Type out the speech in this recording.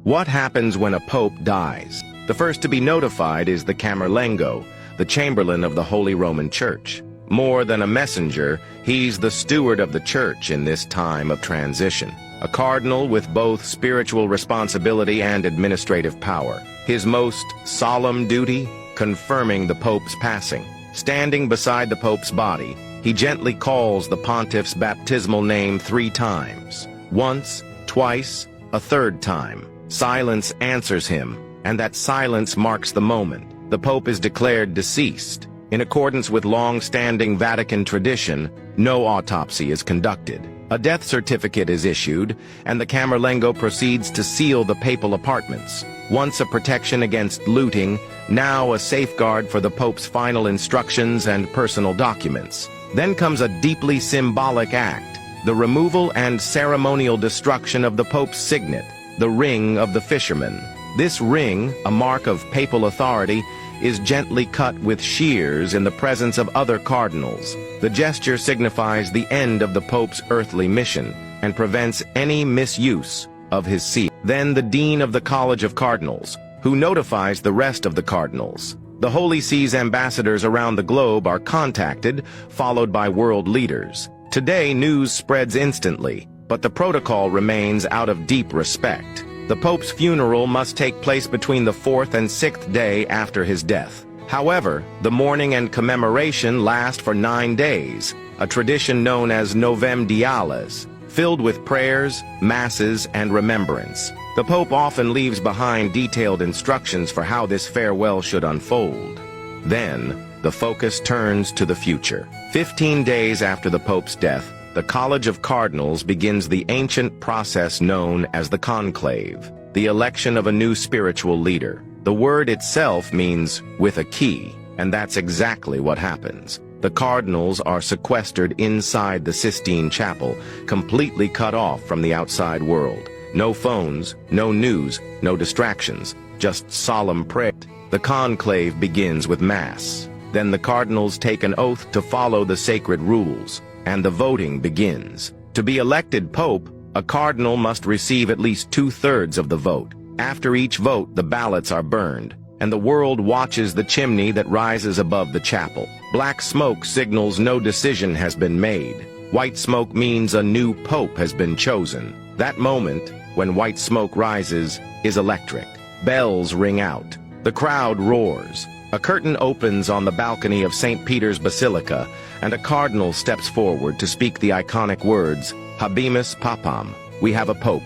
What happens when a pope dies? The first to be notified is the Camerlengo, the chamberlain of the Holy Roman Church. More than a messenger, he's the steward of the Church in this time of transition. A cardinal with both spiritual responsibility and administrative power. His most solemn duty? Confirming the Pope's passing. Standing beside the Pope's body, he gently calls the pontiff's baptismal name 3 times. Once, twice, a third time. Silence answers him, and that silence marks the moment. The Pope is declared deceased. In accordance with long-standing Vatican tradition, no autopsy is conducted. A death certificate is issued, and the Camerlengo proceeds to seal the papal apartments. Once a protection against looting, now a safeguard for the Pope's final instructions and personal documents. Then comes a deeply symbolic act, the removal and ceremonial destruction of the Pope's signet, the Ring of the Fisherman. This ring, a mark of papal authority, is gently cut with shears in the presence of other cardinals. The gesture signifies the end of the Pope's earthly mission and prevents any misuse of his seal. Then the Dean of the College of Cardinals, who notifies the rest of the cardinals. The Holy See's ambassadors around the globe are contacted, followed by world leaders. Today, news spreads instantly, but the protocol remains out of deep respect. The Pope's funeral must take place between the 4th and 6th day after his death. However, the mourning and commemoration last for 9 days, a tradition known as Novem Diales, filled with prayers, masses, and remembrance. The Pope often leaves behind detailed instructions for how this farewell should unfold. Then, the focus turns to the future. 15 days after the Pope's death, the College of Cardinals begins the ancient process known as the conclave, the election of a new spiritual leader. The word itself means with a key, and that's exactly what happens. The cardinals are sequestered inside the Sistine Chapel, completely cut off from the outside world. No phones, no news, no distractions, just solemn prayer. The conclave begins with Mass. Then the cardinals take an oath to follow the sacred rules, and the voting begins. To be elected Pope, a cardinal must receive at least 2/3 of the vote. After each vote, the ballots are burned, and the world watches the chimney that rises above the chapel. Black smoke signals no decision has been made. White smoke means a new Pope has been chosen. That moment, when white smoke rises, is electric. Bells ring out. The crowd roars. A curtain opens on the balcony of St. Peter's Basilica, and a cardinal steps forward to speak the iconic words, Habemus Papam, we have a Pope.